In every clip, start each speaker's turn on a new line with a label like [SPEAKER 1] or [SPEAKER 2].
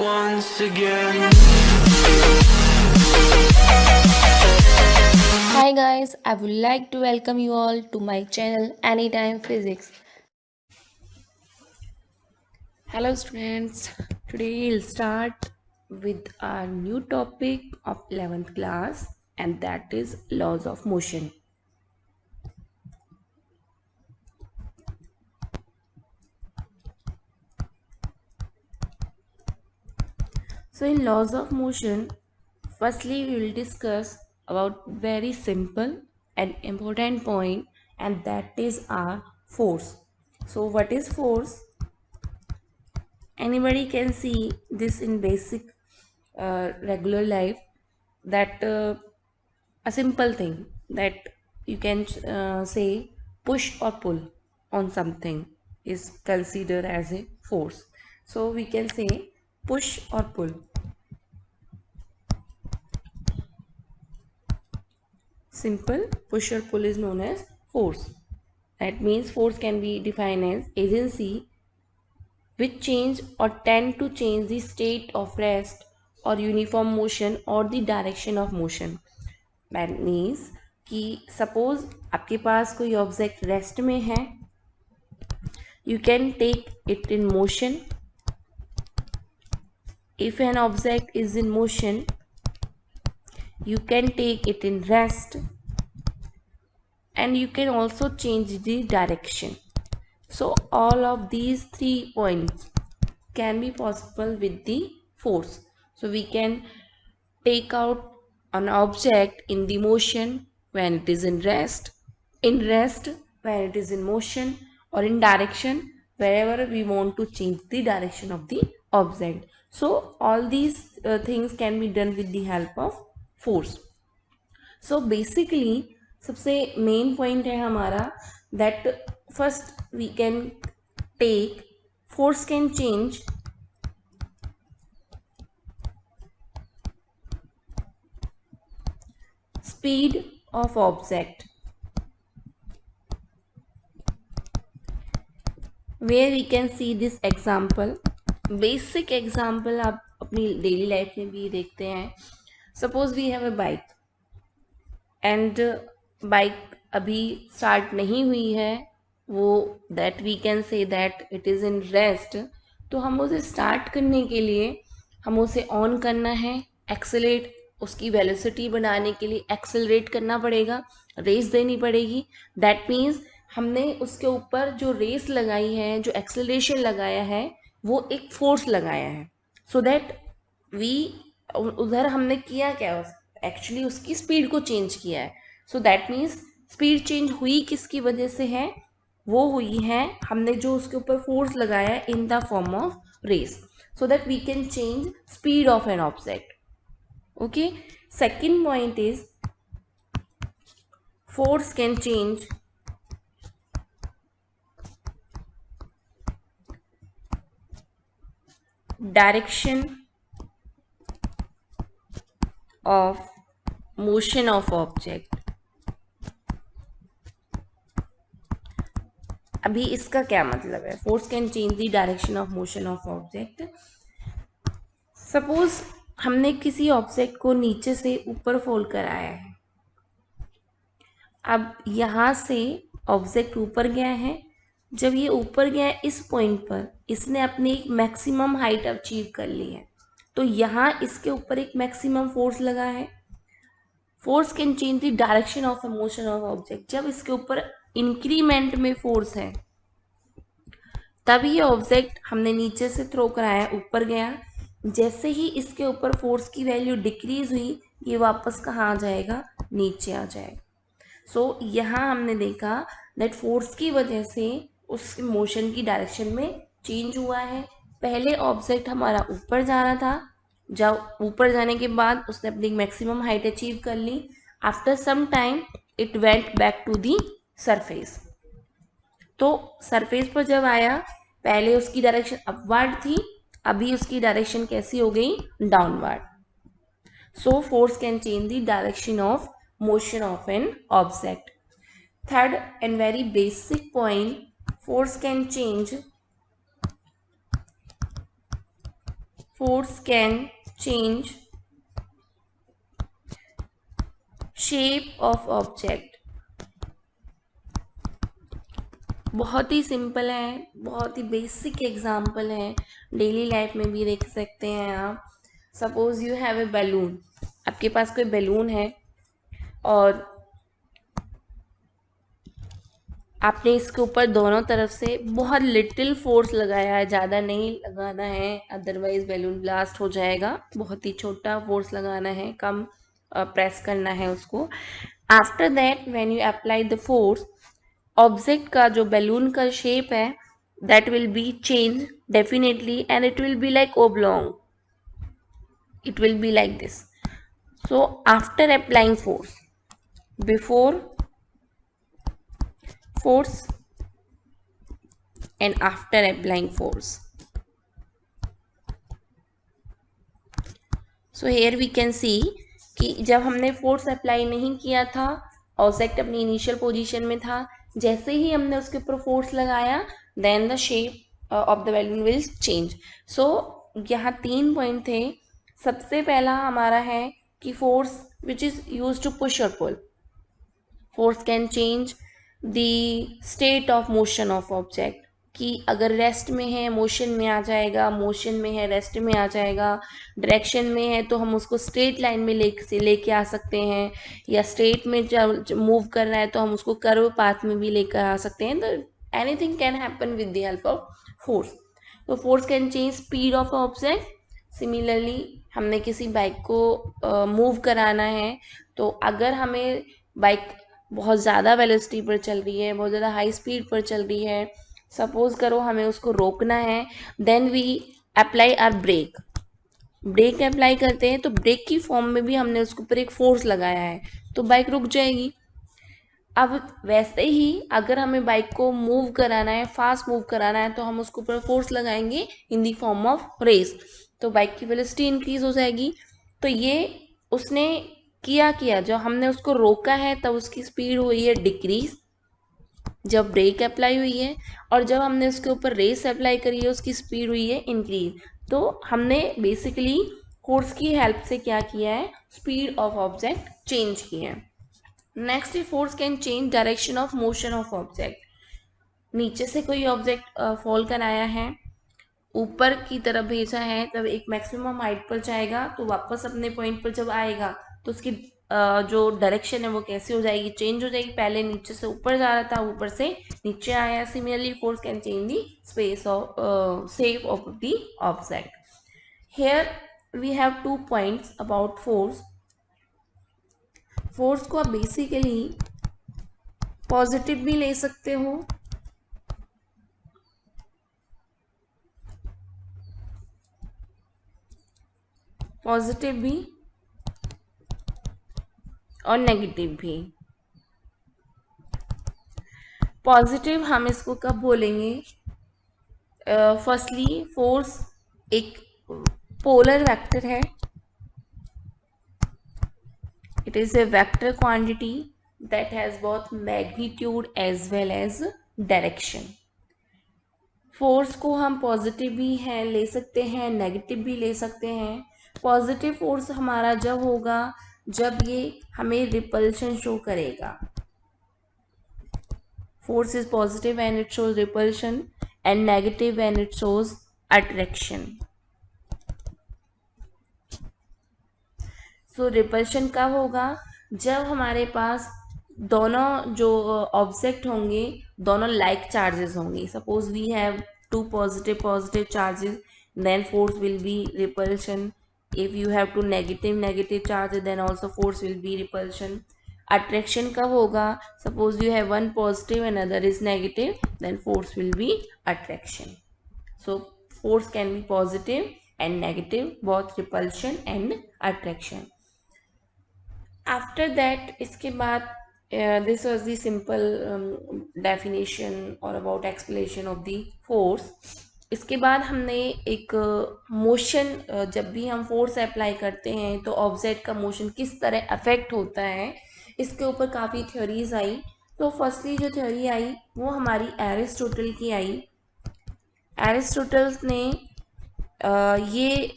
[SPEAKER 1] once again.
[SPEAKER 2] Hi guys, I would like to welcome you all to my channel Anytime Physics. Hello students, today we'll start with our new topic of 11th class and that is laws of motion. So in laws of motion, firstly we will discuss about very simple and important point and that is our force. So what is force? Anybody can see this in basic regular life that a simple thing that you can say push or pull on something is considered as a force. So we can say push or pull. Simple push or pull is known as force. That means force can be defined as agency which change or tend to change the state of rest or uniform motion or the direction of motion. That means कि suppose आपके पास कोई object rest में है, you can take it in motion. If an object is in motion, you can take it in rest and you can also change the direction. So all of these 3 points can be possible with the force. So we can take out an object in the motion when it is in rest when it is in motion, or in direction wherever we want to change the direction of the object. So all these things can be done with the help of force. So basically सबसे main point है हमारा that first we can take force can change speed of object, where we can see this example. Basic example आप अपनी daily life में भी देखते हैं. Suppose we have a bike and bike अभी start नहीं हुई है, वो that we can say that it is in rest. तो हम उसे start करने के लिए हम उसे on करना है, accelerate उसकी वेलोसिटी बनाने के लिए एक्सेलरेट करना पड़ेगा, रेस देनी पड़ेगी. दैट मीन्स हमने उसके ऊपर जो रेस लगाई है, जो एक्सेलरेशन लगाया है, वो एक फोर्स लगाया है. सो दैट वी उधर हमने किया क्या, एक्चुअली उसकी स्पीड को चेंज किया है. So that means speed change हुई किसकी वजह से है, वो हुई है हमने जो उसके ऊपर फोर्स लगाया है in the form of race. So that we can change speed of an object. Okay, second point is force can change direction of motion of object. अभी इसका क्या मतलब है, force can change the direction of motion of object. Suppose हमने किसी object को नीचे से ऊपर फोल्ड कराया है. अब यहाँ से ऑब्जेक्ट ऊपर गया है. जब ये ऊपर गया है इस पॉइंट पर, इसने अपनी एक मैक्सिमम हाइट अचीव कर ली है. तो यहाँ इसके ऊपर एक मैक्सिमम फोर्स लगा है. Force can change the direction of the motion of object. जब इसके ऊपर इंक्रीमेंट में फोर्स है, तब ये ऑब्जेक्ट हमने नीचे से थ्रो कराया, ऊपर गया. जैसे ही इसके ऊपर फोर्स की वैल्यू डिक्रीज हुई, ये वापस कहाँ आ जाएगा, नीचे आ जाएगा. सो यहाँ हमने देखा दैट फोर्स की वजह से उस मोशन की डायरेक्शन में चेंज हुआ है. पहले ऑब्जेक्ट हमारा ऊपर जा रहा था, जब ऊपर जाने के बाद उसने अपनी मैक्सिमम हाइट अचीव कर ली. After some time it went back to the surface. तो सरफेस पर जब आया, पहले उसकी डायरेक्शन अपवर्ड थी, अभी उसकी डायरेक्शन कैसी हो गई, downward. So force can change the direction of motion of an object. Third and very basic point, force can change force can change shape of object। बहुत ही सिंपल है, बहुत ही बेसिक एग्जाम्पल है, डेली लाइफ में भी देख सकते हैं आप। Suppose you have a balloon, आपके पास कोई बैलून है और आपने इसके ऊपर दोनों तरफ से बहुत लिटिल फोर्स लगाया है, ज़्यादा नहीं लगाना है अदरवाइज बैलून ब्लास्ट हो जाएगा। बहुत ही छोटा फोर्स लगाना है, कम प्रेस करना है उसको। After that when you apply the force, object का जो बैलून का शेप है that will be change definitely and it will be like oblong, it will be like this. So after applying force, before force and after applying force, so here we can see कि जब हमने force apply नहीं किया था, object अपनी initial position में था, जैसे ही हमने उसके ऊपर फोर्स लगाया then the shape of the balloon will change. So यहाँ 3 पॉइंट थे। सबसे पहला हमारा है कि force which is use to push और pull, force can change the state of motion of object, कि अगर रेस्ट में है मोशन में आ जाएगा, मोशन में है रेस्ट में आ जाएगा, डायरेक्शन में है तो हम उसको स्ट्रेट लाइन में लेके आ सकते हैं, या स्ट्रेट में जब मूव कर रहा है तो हम उसको कर्व पाथ में भी लेकर आ सकते हैं। तो anything can happen with the help of force. तो force can change speed of object. Similarly हमने किसी बाइक को मूव कराना है, तो अगर हमें बाइक बहुत ज़्यादा वेलोसिटी पर चल रही है, बहुत ज़्यादा हाई स्पीड पर चल रही है, सपोज करो हमें उसको रोकना है, then we apply our brake. Brake apply करते हैं तो ब्रेक की फॉर्म में भी हमने उसके ऊपर एक फोर्स लगाया है, तो बाइक रुक जाएगी। अब वैसे ही अगर हमें बाइक को मूव कराना है, फास्ट मूव कराना है, तो हम उसके ऊपर फोर्स लगाएंगे in the form of race, तो बाइक की वेलोसिटी इंक्रीज हो जाएगी। तो ये उसने किया जब हमने उसको रोका है तब उसकी स्पीड हुई है डिक्रीज, जब ब्रेक अप्लाई हुई है, और जब हमने उसके ऊपर रेस अप्लाई करी है उसकी स्पीड हुई है इंक्रीज। तो हमने बेसिकली फोर्स की हेल्प से क्या किया है, स्पीड ऑफ ऑब्जेक्ट चेंज की है। Next, force can change direction of motion of object. नीचे से कोई ऑब्जेक्ट फॉल कर आया है, ऊपर की तरफ भेजा है, तब एक मैक्सिमम हाइट पर जाएगा, तो वापस अपने पॉइंट पर जब आएगा तो उसकी जो डायरेक्शन है वो कैसे हो जाएगी, चेंज हो जाएगी। पहले नीचे से ऊपर जा रहा था, ऊपर से नीचे आया। Similarly force can change the space of shape of the object. Here we have 2 points about force. Force को आप बेसिकली पॉजिटिव भी ले सकते हो पॉजिटिव भी और नेगेटिव भी। पॉजिटिव हम इसको कब बोलेंगे, फर्स्टली फोर्स एक पोलर वेक्टर है, it is a vector quantity that has both magnitude as well as direction. Force को हम पॉजिटिव भी है ले सकते हैं, नेगेटिव भी ले सकते हैं। पॉजिटिव फोर्स हमारा जब होगा जब ये हमें रिपल्शन शो करेगा। Force is positive when it shows repulsion and negative when it shows attraction. So repulsion कब होगा, जब हमारे पास दोनों जो ऑब्जेक्ट होंगे दोनों लाइक चार्जेस होंगे। Suppose we have 2 positive charges, then force will be repulsion. If you have 2 negative charges, then also force will be repulsion. Attraction कब होगा, suppose you have 1 positive and other is negative, then force will be attraction. So force can be positive and negative, both repulsion and attraction. After that, इसके बाद this was the simple definition और about explanation of the force. इसके बाद हमने एक motion, जब भी हम फोर्स अप्लाई करते हैं तो ऑब्जेक्ट का मोशन किस तरह अफेक्ट होता है, इसके ऊपर काफ़ी थ्योरीज आई। तो फर्स्टली जो थ्योरी आई वो हमारी एरिस्टोटल की आई। एरिस्टोटल्स ने ये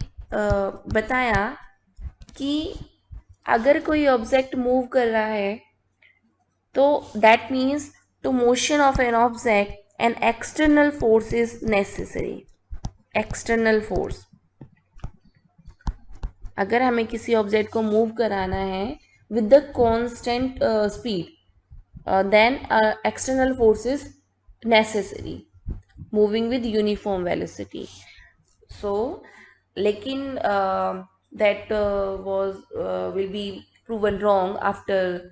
[SPEAKER 2] बताया कि अगर कोई ऑब्जेक्ट मूव कर रहा है तो that means to motion of an object an external force is necessary. External force, अगर हमें किसी ऑब्जेक्ट को मूव कराना है with the constant speed then external force is necessary moving with uniform velocity. So लेकिन that was will be proven wrong after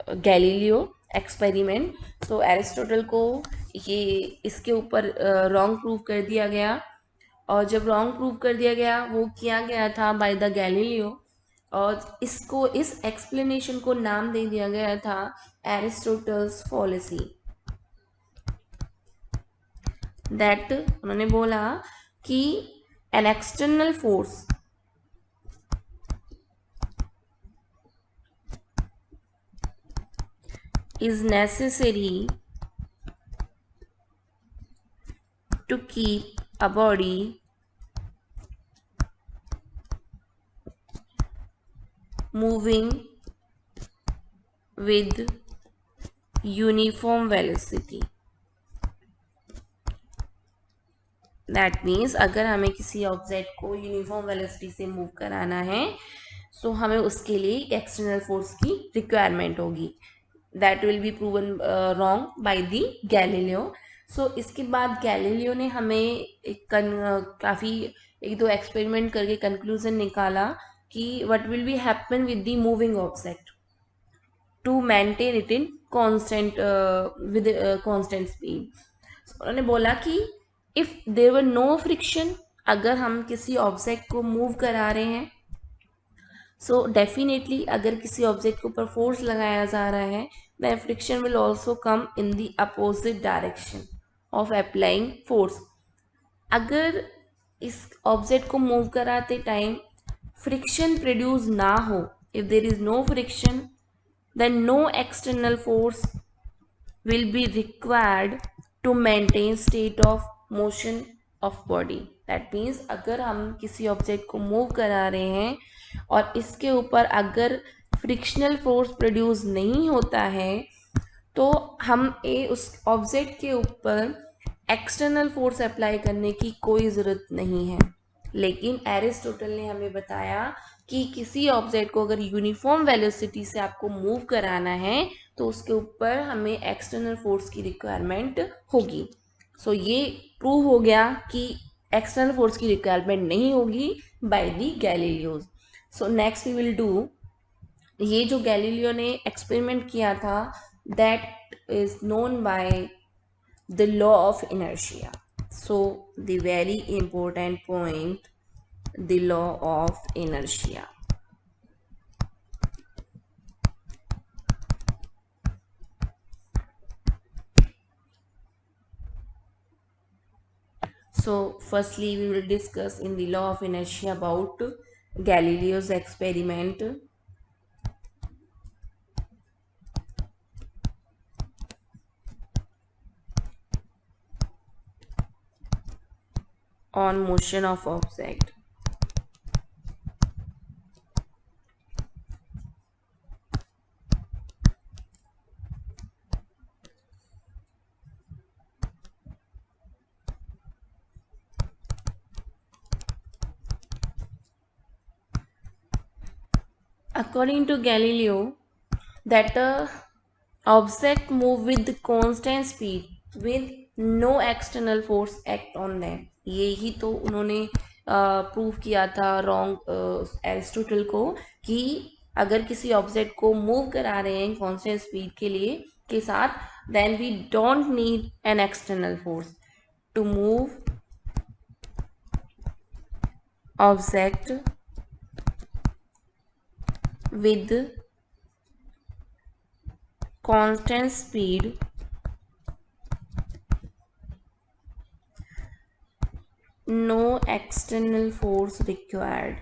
[SPEAKER 2] Galileo experiment. So Aristotle को ये इसके ऊपर रॉन्ग प्रूव कर दिया गया, और जब रॉन्ग प्रूव कर दिया गया वो किया गया था बाय द गैलीलियो, और इसको इस एक्सप्लेनेशन को नाम दे दिया गया था एरिस्टोटल्स फॉलेसी। दैट उन्होंने बोला कि N external force is necessary to keep a body moving with uniform velocity। That means अगर हमें किसी ऑब्जेक्ट को यूनिफॉर्म वेलोसिटी से मूव कराना है सो हमें उसके लिए एक्सटर्नल फोर्स की रिक्वायरमेंट होगी। That will be proven wrong by the Galileo. So इसके बाद गैलीलियो ने हमें काफ़ी एक दो एक्सपेरिमेंट करके कंक्लूजन निकाला कि what will be happen with the moving object to maintain it in constant with constant speed. उन्होंने बोला कि if there were no friction, अगर हम किसी ऑब्जेक्ट को मूव करा रहे हैं सो डेफिनेटली अगर किसी ऑब्जेक्ट के ऊपर फोर्स लगाया जा रहा है then friction will also come in the opposite direction of applying force. अगर इस ऑब्जेक्ट को मूव कराते टाइम फ्रिक्शन प्रोड्यूस ना हो, if there is no friction then no external force will be required to maintain state of motion of body। that means अगर हम किसी object को मूव करा रहे हैं और इसके ऊपर अगर फ्रिक्शनल फोर्स प्रोड्यूस नहीं होता है तो हम उस ऑब्जेक्ट के ऊपर एक्सटर्नल फोर्स अप्लाई करने की कोई ज़रूरत नहीं है। लेकिन एरिस्टोटल ने हमें बताया कि किसी ऑब्जेक्ट को अगर यूनिफॉर्म वेलोसिटी से आपको मूव कराना है तो उसके ऊपर हमें एक्सटर्नल फोर्स की रिक्वायरमेंट होगी। सो ये प्रूव हो गया कि एक्सटर्नल फोर्स की रिक्वायरमेंट नहीं होगी by the Galileo's. So next we will do, ये जो गैलीलियो ने एक्सपेरिमेंट किया था that is known by the law of inertia. So the very important point, the law of inertia। So firstly we will discuss in the law of inertia about Galileo's experiment on motion of object। According to Galileo that object move with constant speed with no external force act on them। यही तो उन्होंने prove किया था wrong Aristotle को कि अगर किसी object को मूव करा रहे हैं कांस्टेंट स्पीड के लिए के साथ then we don't need an external force to move object with constant speed no external force required।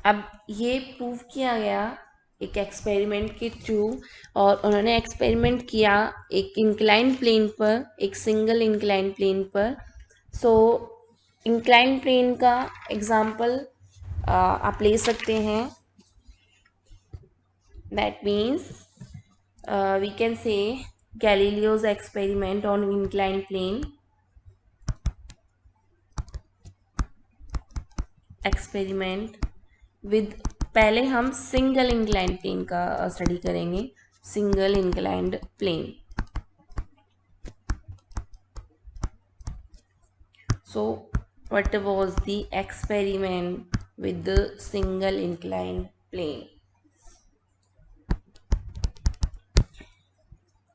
[SPEAKER 2] अब ये प्रूव किया गया एक एक्सपेरिमेंट के थ्रू, और उन्होंने एक्सपेरिमेंट किया एक इंक्लाइन प्लेन पर, एक सिंगल इंक्लाइन प्लेन पर। सो इंक्लाइन प्लेन का एग्जांपल आप ले सकते हैं। That means we can say Galileo's experiment on inclined plane experiment with, पहले हम सिंगल इंक्लाइंड प्लेन का स्टडी करेंगे। Single inclined plane, so what was the experiment with the single inclined plane?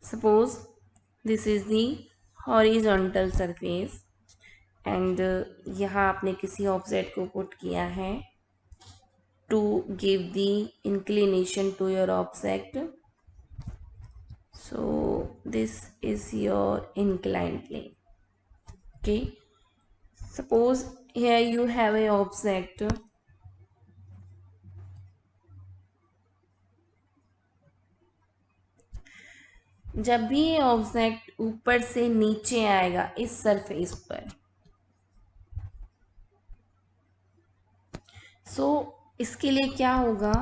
[SPEAKER 2] Suppose this is the horizontal surface and यहाँ आपने किसी object को put किया है to give the inclination to your object. So this is your inclined plane. Okay, suppose here you have a object, जब भी ये object ऊपर से नीचे आएगा इस सरफेस पर, सो इसके लिए क्या होगा,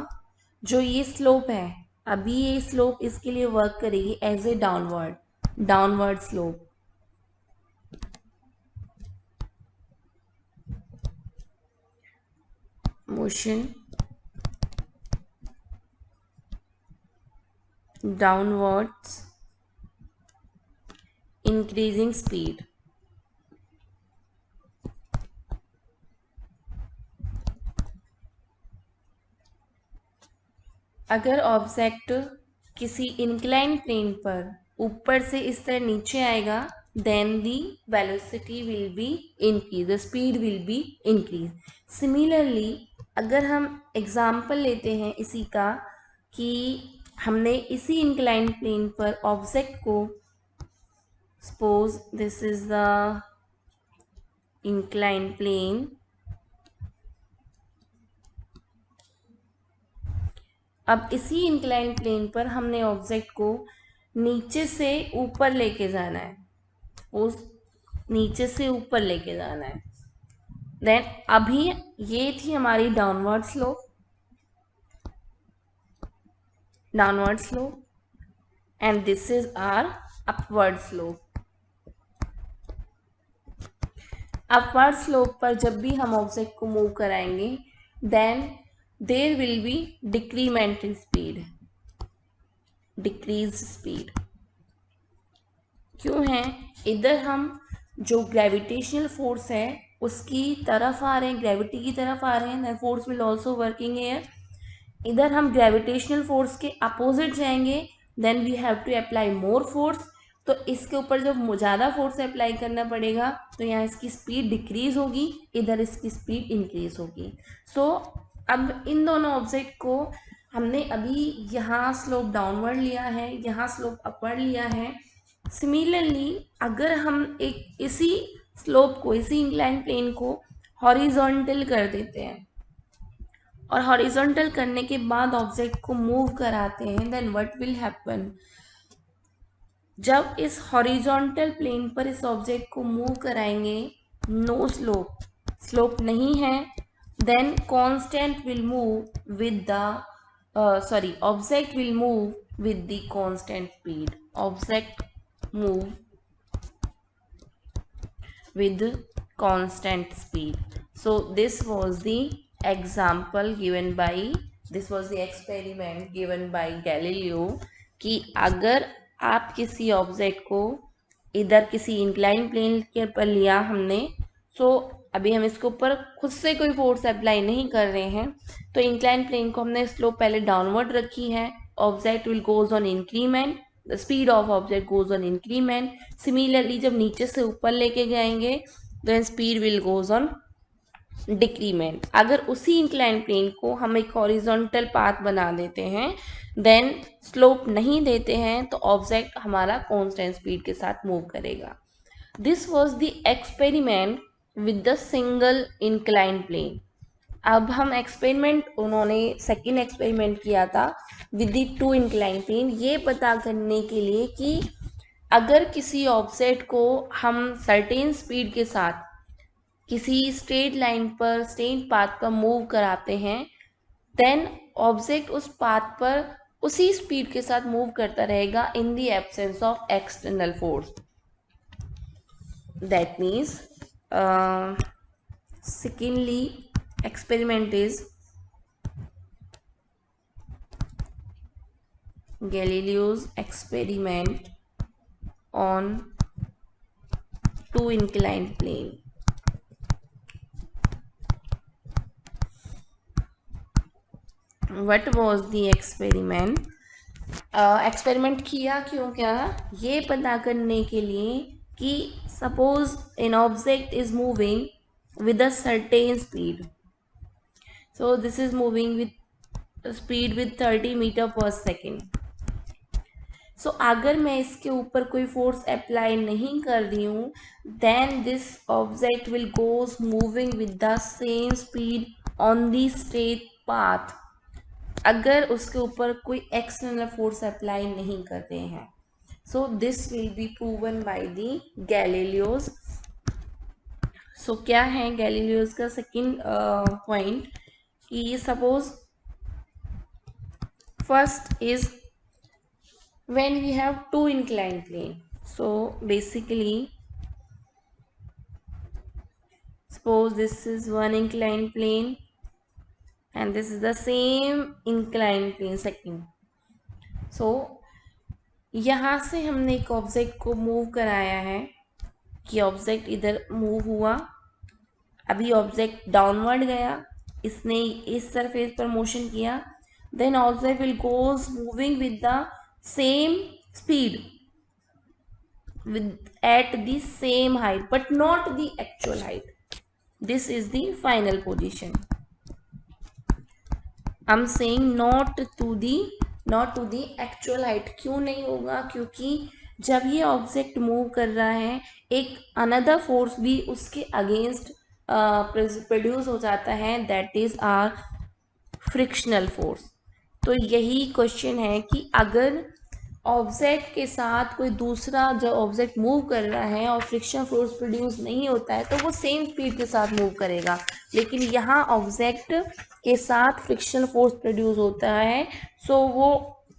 [SPEAKER 2] जो ये स्लोप है, अभी ये स्लोप इसके लिए वर्क करेगी as a downward slope. Motion downwards, increasing speed. अगर ऑब्जेक्ट किसी इंक्लाइन प्लेन पर ऊपर से इस तरह नीचे आएगा, then the velocity will be increase, the speed will be increase. Similarly अगर हम एग्जाम्पल लेते हैं इसी का, कि हमने इसी इंक्लाइन प्लेन पर ऑब्जेक्ट को, suppose this is the incline plane, अब इसी इंक्लाइन प्लेन पर हमने ऑब्जेक्ट को नीचे से ऊपर लेके जाना है, उस नीचे से ऊपर लेके जाना है। देन अभी ये थी हमारी downward slope and this is our upward slope. Upward slope पर जब भी हम ऑब्जेक्ट को मूव कराएंगे, then there will be decrement in speed, decrease speed. क्यों है, इधर हम जो ग्रेविटेशनल फोर्स है उसकी तरफ आ रहे हैं, ग्रेविटी की तरफ आ रहे हैं, that force will also working here. इधर हम ग्रेविटेशनल फोर्स के अपोजिट जाएंगे, then we have to apply more force, तो इसके ऊपर जब ज़्यादा फोर्स अप्लाई करना पड़ेगा तो यहाँ इसकी स्पीड डिक्रीज होगी, इधर इसकी स्पीड इंक्रीज होगी। सो अब इन दोनों ऑब्जेक्ट को हमने अभी यहाँ स्लोप डाउनवर्ड लिया है, यहाँ स्लोप अपवर्ड लिया है। सिमिलरली अगर हम एक इसी स्लोप को, इसी इंक्लाइन प्लेन को हॉरिजॉन्टल कर देते हैं और हॉरिजॉन्टल करने के बाद ऑब्जेक्ट को मूव कराते हैं, देन व्हाट विल हैपन, जब इस हॉरिजॉन्टल प्लेन पर इस ऑब्जेक्ट को मूव कराएंगे, नो स्लोप, स्लोप नहीं है, then constant will move with the object will move with the constant speed, object move with constant speed. So this was the example given by, this was the experiment given by Galileo, कि अगर आप किसी object को इधर किसी incline plane के पर लिया हमने, सो अभी हम इसके ऊपर खुद से कोई फोर्स अप्लाई नहीं कर रहे हैं, तो इंक्लाइन प्लेन को हमने स्लोप पहले डाउनवर्ड रखी है, object will goes on increment, the speed of object goes on increment. Similarly जब नीचे से ऊपर लेके जाएंगे, then speed will goes on decrement. अगर उसी inclined plane को हम एक horizontal path बना देते हैं, then slope नहीं देते हैं, तो object हमारा constant speed के साथ move करेगा। This was the experiment with the single inclined plane. अब हम एक्सपेरिमेंट, उन्होंने सेकंड एक्सपेरिमेंट किया था with the two incline plane, ये पता करने के लिए कि अगर किसी ऑब्जेक्ट को हम सर्टेन स्पीड के साथ किसी स्ट्रेट लाइन पर, स्ट्रेट पाथ पर मूव कराते हैं, देन ऑब्जेक्ट उस पाथ पर उसी स्पीड के साथ मूव करता रहेगा in the absence of external force. That means secondly experiment is Galileo's experiment on two inclined plane. What was the experiment? Experiment किया क्यों, क्या ये पता करने के लिए कि suppose an object is moving with a certain speed. So this is moving with speed with 30 meter per second. So अगर मैं इसके ऊपर कोई फोर्स अप्लाई नहीं कर रही हूँ, then this object will goes moving with the same speed on the straight path. अगर उसके ऊपर कोई एक्सटर्नल फोर्स अप्लाई नहीं करते हैं. So this will be proven by the Galileo's. सो क्या है गैलीलियोस का सेकंड पॉइंट कि suppose first is when we have to incline plane. So basically suppose this is one incline plane and this is the same incline plane second. So यहाँ से हमने एक object को move कराया है कि ऑब्जेक्ट इधर मूव हुआ, अभी ऑब्जेक्ट डाउनवर्ड गया, इसने इस सरफेस पर मोशन किया, then object will goes moving with the same speed with at the same height but not the actual height. This is the final position. I'm saying not to the actual height. क्यों नहीं होगा? क्योंकि जब ये object move कर रहा है एक अनदर फोर्स भी उसके अगेंस्ट प्रोड्यूस हो जाता है, that is our frictional force. तो यही क्वेश्चन है कि अगर ऑब्जेक्ट के साथ कोई दूसरा जो ऑब्जेक्ट मूव कर रहा है और फ्रिक्शन फोर्स प्रोड्यूस नहीं होता है तो वो सेम स्पीड के साथ मूव करेगा, लेकिन यहाँ ऑब्जेक्ट के साथ फ्रिक्शन फोर्स प्रोड्यूस होता है, सो वो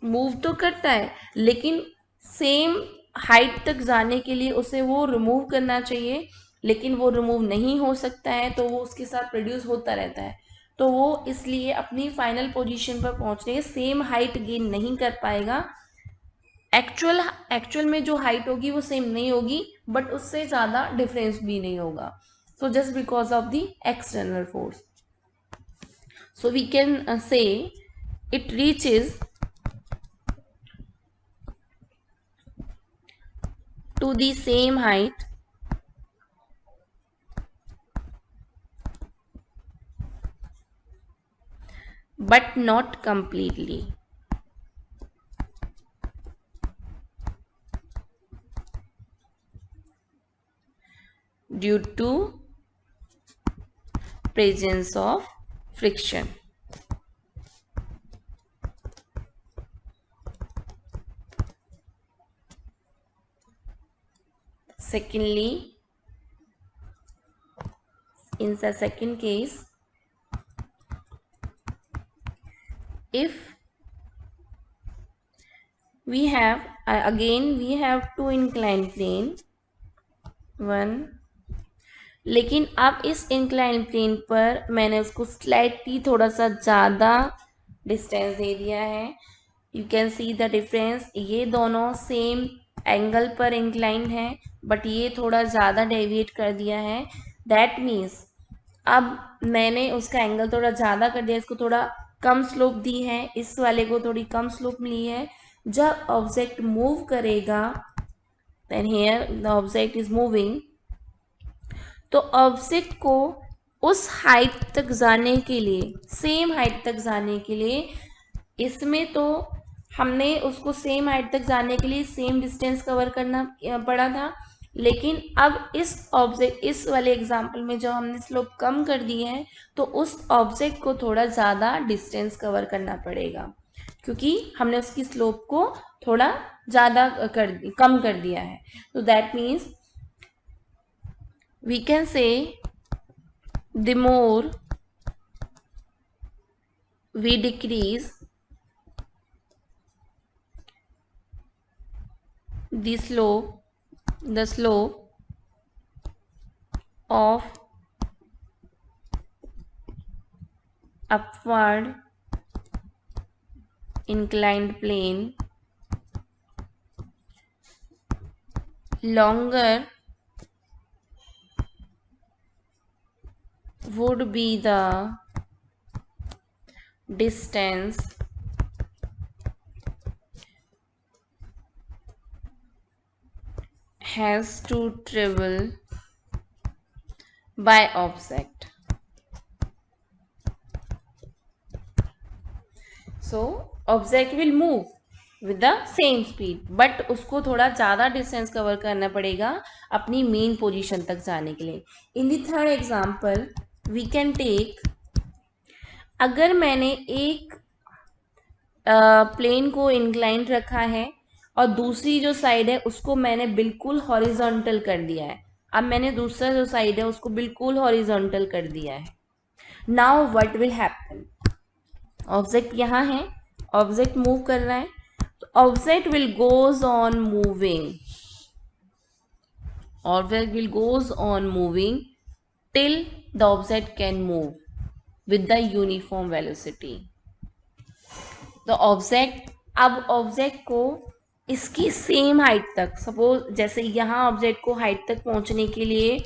[SPEAKER 2] मूव तो करता है लेकिन सेम हाइट तक जाने के लिए उसे वो रिमूव करना चाहिए, लेकिन वो रिमूव नहीं हो सकता है तो वो उसके साथ प्रोड्यूस होता रहता है. तो वो इसलिए अपनी फाइनल पोजीशन पर पहुंचने के सेम हाइट गेन नहीं कर पाएगा. एक्चुअल में जो हाइट होगी वो सेम नहीं होगी बट उससे ज़्यादा डिफरेंस भी नहीं होगा. So just because of the external force. So we can say it reaches to the same height but not completely. Due to presence of friction. Secondly, in the second case, if we have we have two inclined plane, one, लेकिन अब इस incline plane पर मैंने उसको slightly थोड़ा सा ज़्यादा distance दे दिया है. You can see the difference. ये दोनों सेम एंगल पर इंक्लाइन है बट ये थोड़ा ज़्यादा डेविएट कर दिया है. दैट मीन्स अब मैंने उसका एंगल थोड़ा ज़्यादा कर दिया, इसको थोड़ा कम स्लोप दी है, इस वाले को थोड़ी कम स्लोप मिली है. जब ऑब्जेक्ट मूव करेगा, then here the object is moving, तो ऑब्जेक्ट को उस हाइट तक जाने के लिए, सेम हाइट तक जाने के लिए, इसमें तो हमने उसको सेम हाइट तक जाने के लिए सेम डिस्टेंस कवर करना पड़ा था, लेकिन अब इस वाले एग्जाम्पल में जब हमने स्लोप कम कर दी है तो उस ऑब्जेक्ट को थोड़ा ज़्यादा डिस्टेंस कवर करना पड़ेगा, क्योंकि हमने उसकी स्लोप को थोड़ा ज़्यादा कम कर दिया है. तो that means we can say the more we decrease the slope of upward inclined plane, longer would be the distance has to travel by object. So object will move with the same speed, but उसको थोड़ा ज़्यादा distance cover करना पड़ेगा अपनी main position तक जाने के लिए. In the third example we can take, अगर मैंने एक प्लेन को इंक्लाइंड रखा है और दूसरी जो साइड है उसको मैंने बिल्कुल हॉरिजॉन्टल कर दिया है. अब मैंने दूसरा जो साइड है उसको बिल्कुल हॉरिजॉन्टल कर दिया है. Now what will happen, object यहाँ है, ऑब्जेक्ट मूव कर रहा है, तो object will goes on moving, object will goes on moving till the object can move with the uniform velocity. तो ऑब्जेक्ट को इसकी सेम हाइट तक, सपोज जैसे यहाँ ऑब्जेक्ट को हाइट तक पहुंचने के लिए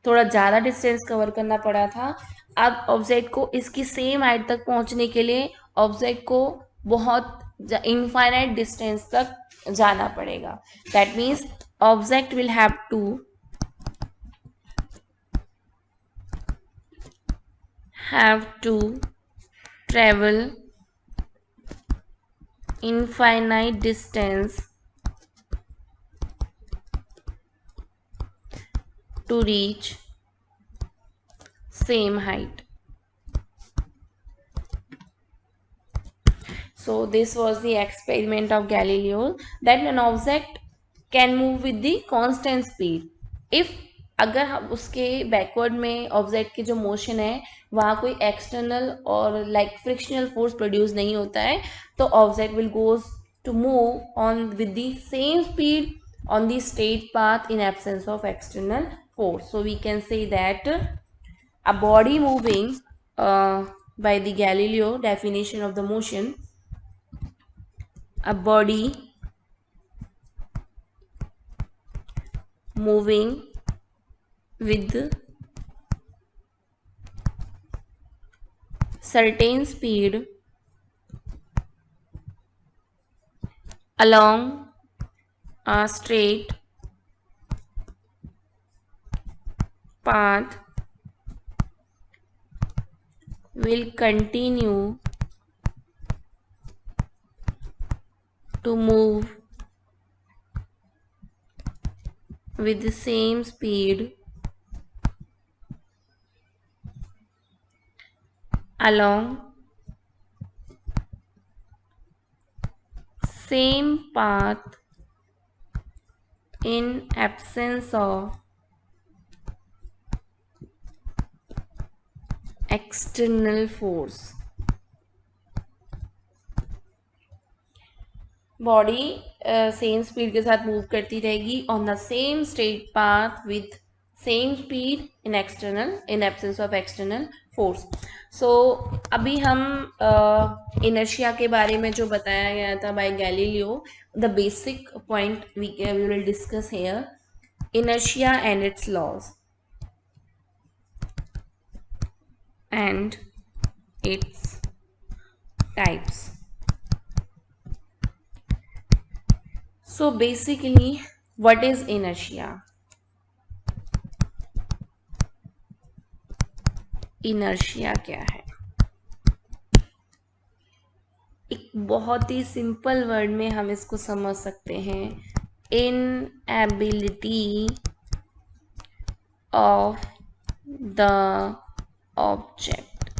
[SPEAKER 2] थोड़ा ज़्यादा डिस्टेंस कवर करना पड़ा था, अब ऑब्जेक्ट को इसकी सेम हाइट तक पहुंचने के लिए ऑब्जेक्ट को बहुत इनफाइनाइट डिस्टेंस तक जाना पड़ेगा. That means object will have to travel infinite distance to reach same height. So this was the experiment of Galileo, that an object can move with the constant speed if, अगर हम उसके backward में object की जो motion है वहाँ कोई external और लाइक फ्रिक्शनल फोर्स प्रोड्यूस नहीं होता है, तो object will goes to move on with the same speed on the straight path in absence of external force. So we can say that a body moving by the Galileo definition of the motion, a body moving with certain speed along a straight path will continue to move with the same speed along same path in absence of external force. Body same speed के साथ move करती रहेगी on the same straight path with same speed in absence of external force. So अभी हम inertia के बारे में जो बताया गया था by Galileo, the basic point we will discuss here, inertia and its laws and its types. So basically what is inertia? Inertia क्या है? एक बहुत ही सिंपल वर्ड में हम इसको समझ सकते हैं, inability ऑफ द ऑब्जेक्ट,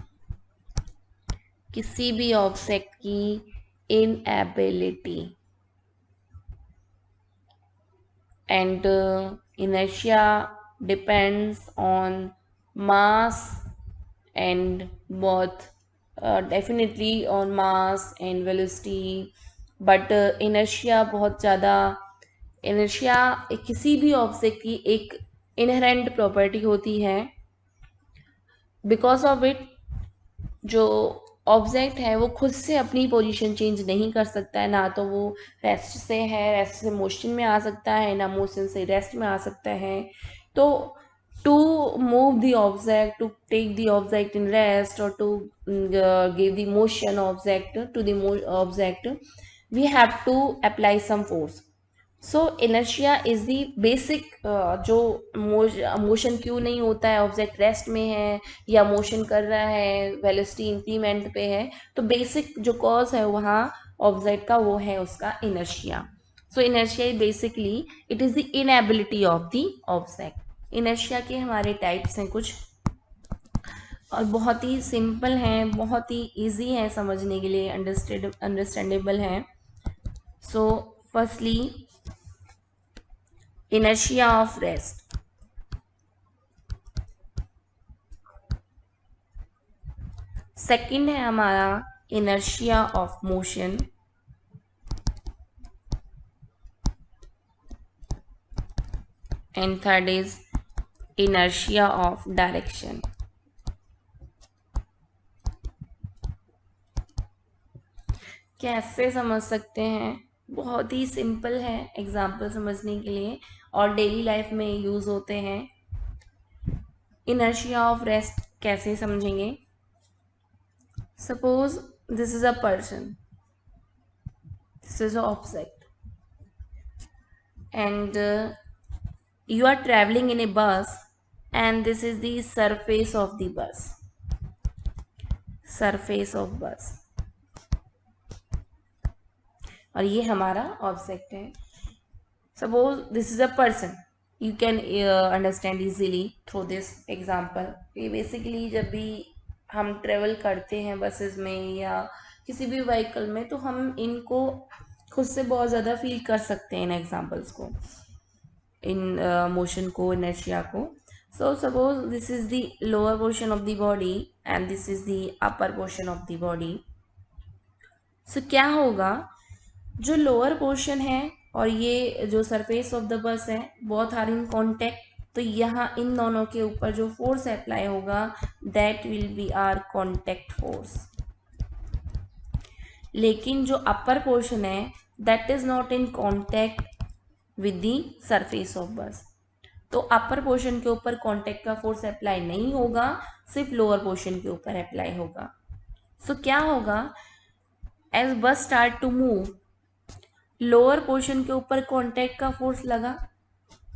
[SPEAKER 2] किसी भी ऑब्जेक्ट की inability, and inertia depends on mass and both, definitely on mass and velocity, but inertia बहुत ज़्यादा, inertia किसी भी ऑब्जेक्ट की एक इनहेरेंट प्रॉपर्टी होती है। बिकॉज ऑफ इट जो ऑब्जेक्ट है वो खुद से अपनी पोजीशन चेंज नहीं कर सकता है, ना तो वो रेस्ट से है, रेस्ट से मोशन में आ सकता है, ना मोशन से रेस्ट में आ सकता है। तो to move the object, to take the object in rest और to give the motion object to the object, we have to apply some force. So inertia is the basic, जो motion क्यों नहीं होता है, ऑब्जेक्ट रेस्ट में है या motion कर रहा है, वेलोसिटी इंक्रीमेंट पे है, तो बेसिक जो कॉज है वहाँ ऑब्जेक्ट का वो है उसका inertia. So inertia is basically it is the inability of the object. Inertia के हमारे टाइप्स हैं कुछ, और बहुत ही सिंपल हैं, बहुत ही इजी हैं समझने के लिए, अंडरस्टैंडेबल हैं। So firstly inertia of rest, second है हमारा inertia of motion, and third is inertia of direction। कैसे समझ सकते हैं? बहुत ही सिंपल है एग्जाम्पल समझने के लिए, और डेली लाइफ में यूज होते हैं। inertia of rest कैसे समझेंगे? Suppose this is a person, this is an object, and you are traveling in a bus, and this is the surface of the bus, surface of bus, और ये हमारा object है। Suppose this is a person, you can understand easily through this example. ये basically जब भी हम travel करते हैं बसेस में या किसी भी व्हीकल में, तो हम इनको खुद से बहुत ज़्यादा फील कर सकते हैं इन एग्जाम्पल्स को, इन मोशन को, इनर्शिया को। So suppose this is the lower portion of the body and this is the upper portion of the body. So क्या होगा, जो लोअर पोर्शन है और ये जो सरफेस ऑफ द बस है बोथ आर इन कॉन्टेक्ट, तो यहाँ इन दोनों के ऊपर जो फोर्स अप्लाई होगा that will be our contact force. लेकिन जो अपर पोर्शन है that is not in contact with the surface of bus, तो अपर पोर्शन के ऊपर कॉन्टेक्ट का फोर्स अप्लाई नहीं होगा, सिर्फ लोअर पोर्शन के ऊपर अप्लाई होगा। सो क्या होगा, as bus start to move, lower portion के ऊपर कॉन्टेक्ट का फोर्स लगा,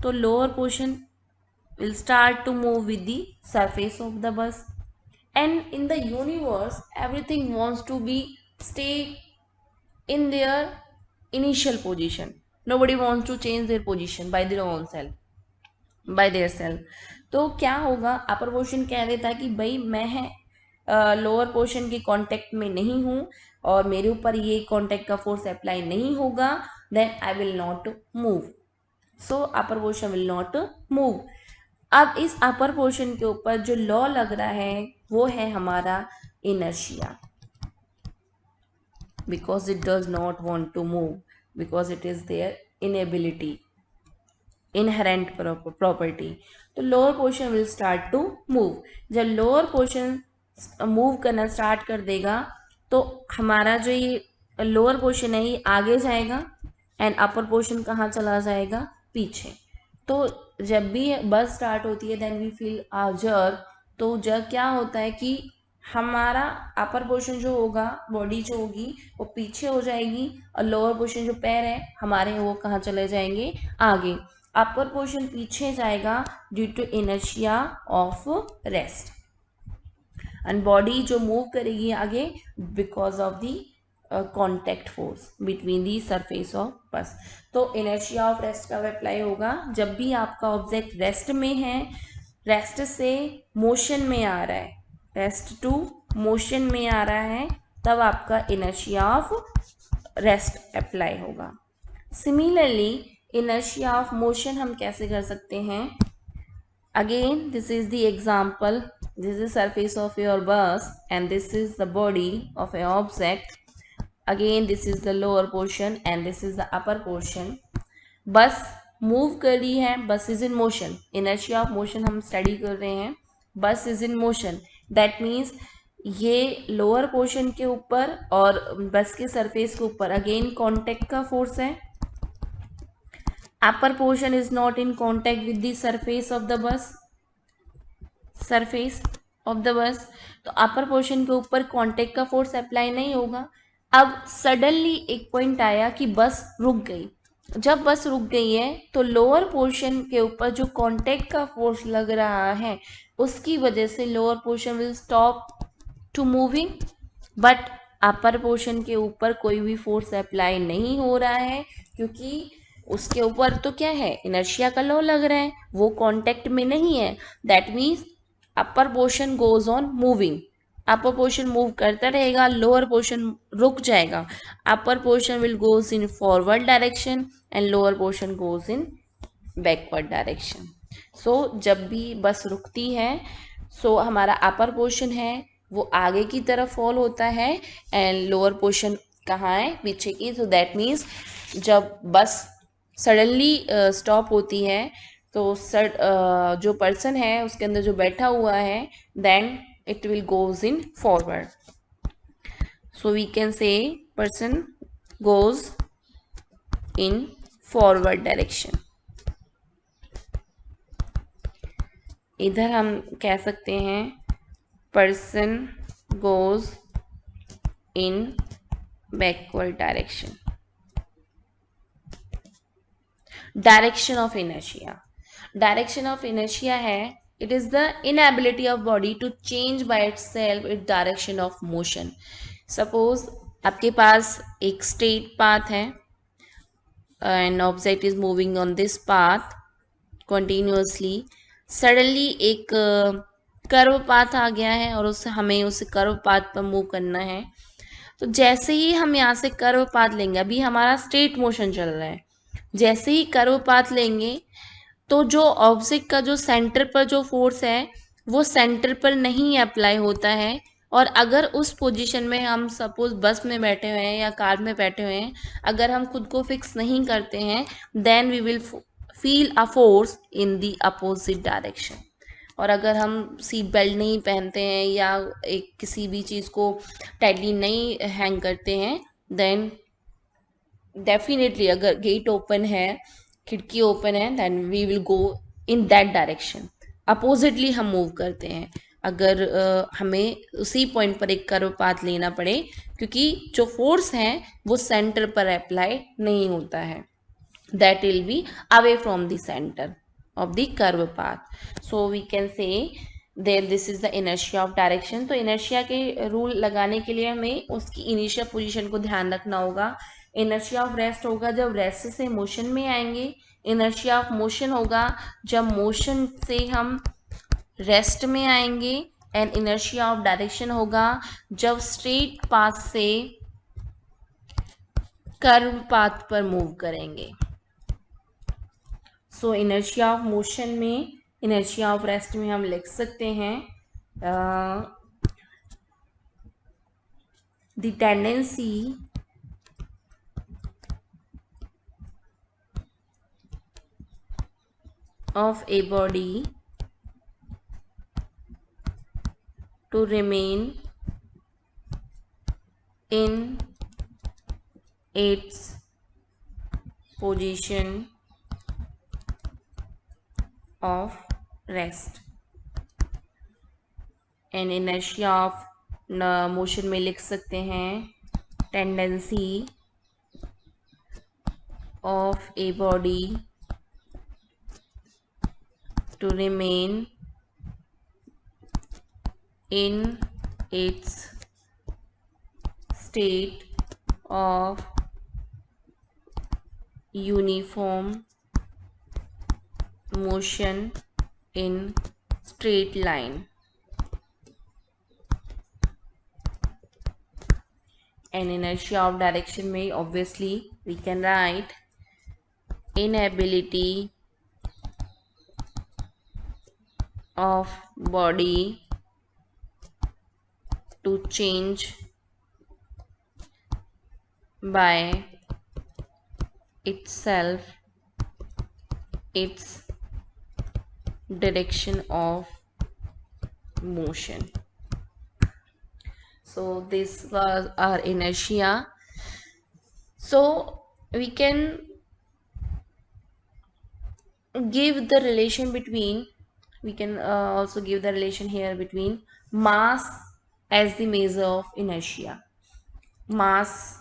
[SPEAKER 2] तो lower portion will start to move with the surface of the bus, and in the universe everything wants to be stay in their initial position, nobody wants to change their position by their own self, by their self। तो क्या होगा, upper portion कह देता है कि भाई मैं है लोअर पोर्शन के कांटेक्ट में नहीं हूँ और मेरे ऊपर ये कांटेक्ट का फोर्स अप्लाई नहीं होगा, then I will not move, so upper portion will not move. अब इस अपर पोर्शन के ऊपर जो लॉ लग रहा है वो है हमारा inertia, because it does not want to move, because it is there inability, inherent property. तो lower portion will start to move. जब लोअर पोर्शन मूव करना स्टार्ट कर देगा तो हमारा जो ये लोअर पोर्शन है ये आगे जाएगा एंड अपर पोर्शन कहाँ चला जाएगा, पीछे। तो जब भी बस स्टार्ट होती है then we feel a jerk, तो जर्क क्या होता है कि हमारा अपर पोर्शन जो होगा, बॉडी जो होगी वो पीछे हो जाएगी और लोअर पोर्शन जो पैर है हमारे वो कहाँ चले जाएंगे, आगे। अपर पोर्शन पीछे जाएगा due to inertia of rest, and body जो मूव करेगी आगे because of the contact force between the surface of bus. तो इनर्शिया ऑफ रेस्ट कब अप्लाई होगा, जब भी आपका ऑब्जेक्ट रेस्ट में है रेस्ट से मोशन में आ रहा है, रेस्ट टू मोशन में आ रहा है, तब आपका इनर्शिया ऑफ रेस्ट अप्लाई होगा। सिमिलरली इनर्शिया ऑफ मोशन हम कैसे कर सकते हैं? Again, this is the example. This is surface of your bus and this is the body of an object. Again, this is the lower portion and this is the upper portion. बस move कर रही है, बस is in motion, inertia of motion हम study कर रहे हैं, बस is in motion, that means ये लोअर पोर्शन के ऊपर और बस के सरफेस के ऊपर अगेन कांटेक्ट का फोर्स है। upper portion is not in contact with the surface of the bus, surface of the bus, तो अपर पोर्शन के ऊपर कांटेक्ट का फोर्स अप्लाई नहीं होगा। अब सडनली एक पॉइंट आया कि बस रुक गई, जब बस रुक गई है तो लोअर पोर्शन के ऊपर जो कांटेक्ट का फोर्स लग रहा है उसकी वजह से lower portion will stop to moving, but upper portion के ऊपर कोई भी फोर्स अप्लाई नहीं हो रहा है क्योंकि उसके ऊपर तो क्या है, इनर्शिया का लॉ लग रहा है, वो कांटेक्ट में नहीं है। That means upper portion goes on moving, upper portion move करता रहेगा, लोअर पोर्शन रुक जाएगा। Upper portion will goes in forward direction and lower portion goes in backward direction. So जब भी बस रुकती है सो हमारा अपर पोर्शन है वो आगे की तरफ फॉल होता है एंड लोअर पोर्शन कहाँ है, पीछे की। सो दैट मीन्स जब बस सडनली स्टॉप होती है तो जो पर्सन है उसके अंदर जो बैठा हुआ है then it will goes in forward. So we can say person goes in forward direction. इधर हम कह सकते हैं person goes in backward direction. Direction of inertia, direction of inertia है it is the inability of body to change by itself it direction of motion. Suppose आपके पास एक straight path है and object is moving on this path continuously, suddenly एक curve path आ गया है और उससे हमें उस कर्व पाथ पर मूव करना है। तो जैसे ही हम यहाँ से कर्व पाथ लेंगे, अभी हमारा स्ट्रेट मोशन चल रहा है, जैसे ही कर्व पाथ लेंगे तो जो ऑब्जेक्ट का जो सेंटर पर जो फोर्स है वो सेंटर पर नहीं अप्लाई होता है। और अगर उस पोजीशन में हम सपोज बस में बैठे हुए हैं या कार में बैठे हुए हैं, अगर हम खुद को फिक्स नहीं करते हैं then we will feel a force in the opposite direction. और अगर हम सीट बेल्ट नहीं पहनते हैं या एक किसी भी चीज़ को टाइटली नहीं हैंग करते हैं देन डेफिनेटली अगर गेट ओपन है, खिड़की ओपन है, then we will go in that direction, oppositely हम मूव करते हैं। अगर हमें उसी पॉइंट पर एक कर्व पाथ लेना पड़े क्योंकि जो फोर्स है वो सेंटर पर अप्लाई नहीं होता है, that will be away from the centre of the curve path. So we can say there this is the inertia of direction. तो इनर्शिया के रूल लगाने के लिए हमें उसकी इनिशियल पोजीशन को ध्यान रखना होगा। इनर्शिया ऑफ रेस्ट होगा जब रेस्ट से मोशन में आएंगे, इनर्शिया ऑफ मोशन होगा जब मोशन से हम रेस्ट में आएंगे, एंड इनर्शिया ऑफ डायरेक्शन होगा जब स्ट्रेट पाथ से कर्व पाथ पर मूव करेंगे। सो इनर्शिया ऑफ मोशन में, इनर्शिया ऑफ रेस्ट में हम लिख सकते हैं the tendency of a body to remain in its position of rest, and inertia of motion में लिख सकते हैं tendency of a body to remain in its state of uniform motion in straight line. And inertia of direction में obviously we can write inability of body to change by itself its direction of motion. So this was our inertia. So we can give the relation between, we can also give the relation here between mass as the measure of inertia. Mass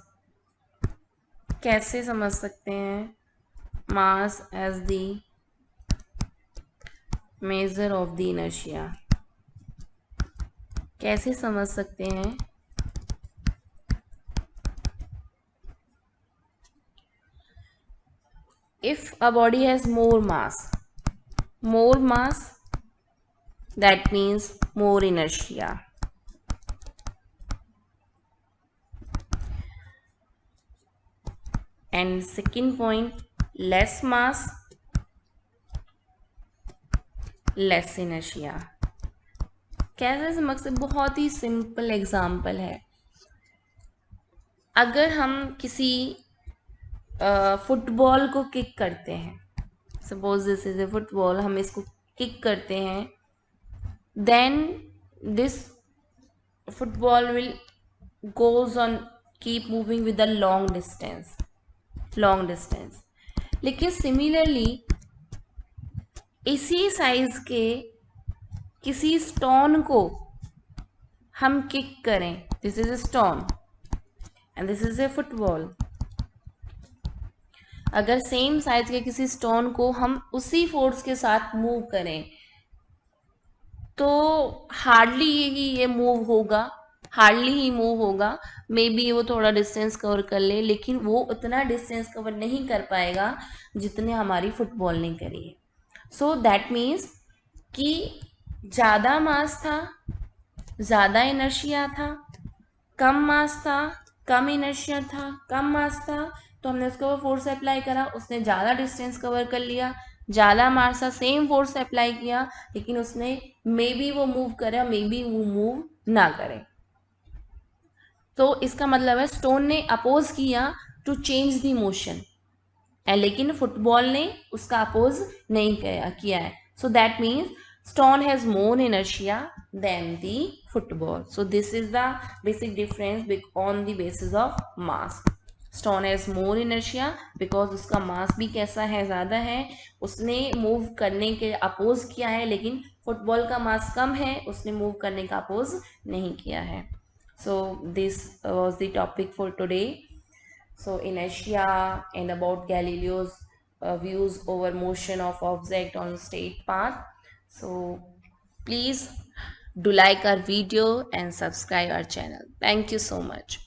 [SPEAKER 2] कैसे समझ सकते हैं? Mass as the measure of the inertia कैसे समझ सकते हैं? If a body has more mass, that means more inertia. And second point, less mass, less inertia. कैसे समझ सकते? बहुत ही सिंपल एग्जाम्पल है. अगर हम किसी फुटबॉल को किक करते हैं, suppose this is a football, हम इसको किक करते हैं, then this football will goes on keep moving with a long distance. लेकिन सिमिलरली इसी साइज के किसी स्टोन को हम किक करें, this is a stone and this is a football. अगर सेम साइज के किसी स्टोन को हम उसी फोर्स के साथ मूव करें तो हार्डली ये मूव होगा. मे बी वो थोड़ा डिस्टेंस कवर कर ले, लेकिन वो उतना डिस्टेंस कवर नहीं कर पाएगा जितने हमारी फुटबॉल ने करी है. सो दैट मीन्स कि ज़्यादा मास था, ज़्यादा इनर्शिया था, कम मास था, कम इनर्शिया था, कम मास था, तो हमने उसको फोर्स अप्लाई करा, उसने ज़्यादा डिस्टेंस कवर कर लिया. ज़्यादा मास था, सेम फोर्स अप्लाई किया, लेकिन उसने मे बी वो मूव करे, मे बी वो मूव ना करे. तो इसका मतलब है स्टोन ने अपोज किया टू चेंज द मोशन, लेकिन फुटबॉल ने उसका अपोज नहीं किया है. So that means stone has more inertia than the football. So this is the basic difference on the basis of mass. Stone has more inertia because उसका mass भी कैसा है, ज़्यादा है, उसने मूव करने के अपोज किया है, लेकिन फुटबॉल का मास कम है, उसने मूव करने का अपोज नहीं किया है. So this was the topic for today. So inertia and about Galileo's views over motion of object on straight path. So please do like our video and subscribe our channel. Thank you so much.